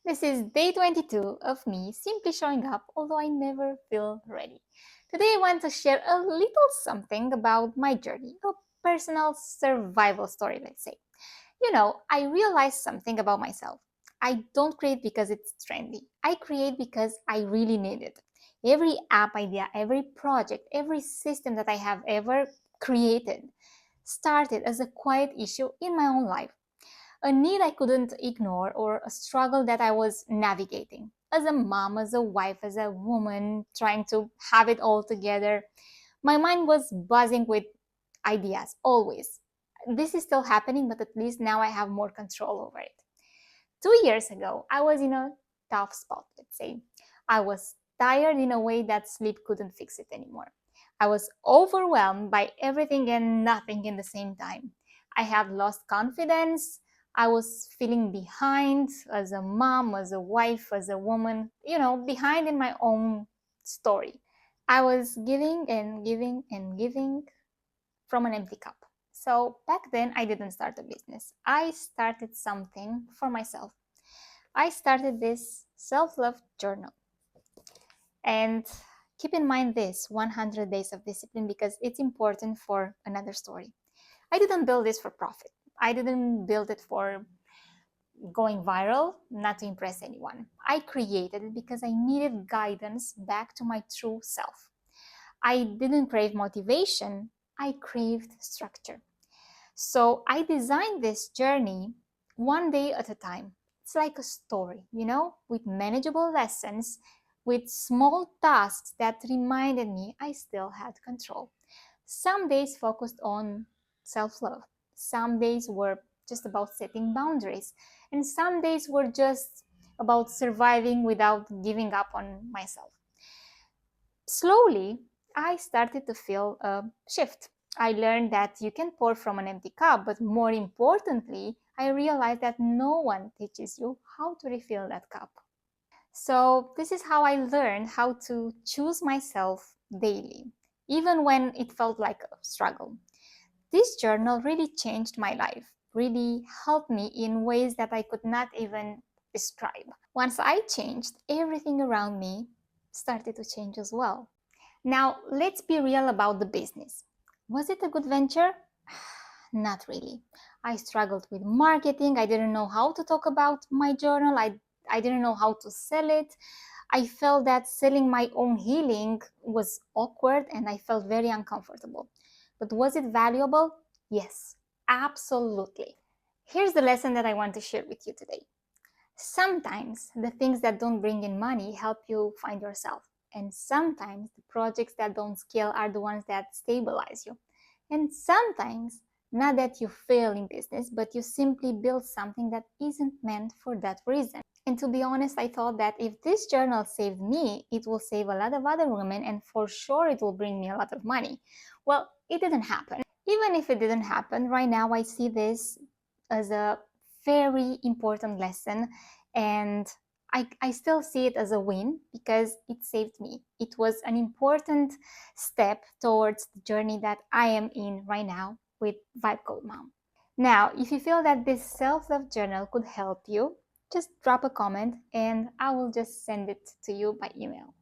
This is day 22 of me simply showing up, although I never feel ready. Today, I want to share a little something about my journey, a personal survival story, let's say. I realized something about myself. I don't create because it's trendy, I create because I really need it. Every app idea, every project, every system that I have ever created started as a quiet issue in my own life, a need I couldn't ignore, or a struggle that I was navigating. As a mom, as a wife, as a woman trying to have it all together, my mind was buzzing with ideas always. This is still happening, but at least now I have more control over it. 2 years ago, I was in a tough spot, let's say. I was tired in a way that sleep couldn't fix it anymore. I was overwhelmed by everything and nothing in the same time. I had lost confidence. I was feeling behind as a mom, as a wife, as a woman, behind in my own story. I was giving and giving and giving from an empty cup. So back then, I didn't start a business. I started something for myself. I started this self love journal. And keep in mind this 100 days of discipline because it's important for another story. I didn't build this for profit. I didn't build it for going viral, not to impress anyone. I created it because I needed guidance back to my true self. I didn't crave motivation, I craved structure. So I designed this journey one day at a time. It's like a story, with manageable lessons, with small tasks that reminded me I still had control. Some days focused on self love, some days were just about setting boundaries, and some days were just about surviving without giving up on myself. Slowly, I started to feel a shift. I learned that you can pour from an empty cup, but more importantly, I realized that no one teaches you how to refill that cup. So, this is how I learned how to choose myself daily, even when it felt like a struggle. This journal really changed my life, really helped me in ways that I could not even describe. Once I changed, everything around me started to change as well. Now, let's be real about the business. Was it a good venture? Not really. I struggled with marketing. I didn't know how to talk about my journal. I didn't know how to sell it. I felt that selling my own healing was awkward and I felt very uncomfortable. But was it valuable? Yes, absolutely. Here's the lesson that I want to share with you today. Sometimes the things that don't bring in money help you find yourself. And sometimes the projects that don't scale are the ones that stabilize you. And sometimes, not that you fail in business, but you simply build something that isn't meant for that reason. And to be honest, I thought that if this journal saved me, it will save a lot of other women, and for sure it will bring me a lot of money. Well, it didn't happen. Even if it didn't happen, right now I see this as a very important lesson, and I still see it as a win because it saved me. It was an important step towards the journey that I am in right now with Vibe Code Mom. Now, if you feel that this self-love journal could help you, just drop a comment and I will just send it to you by email.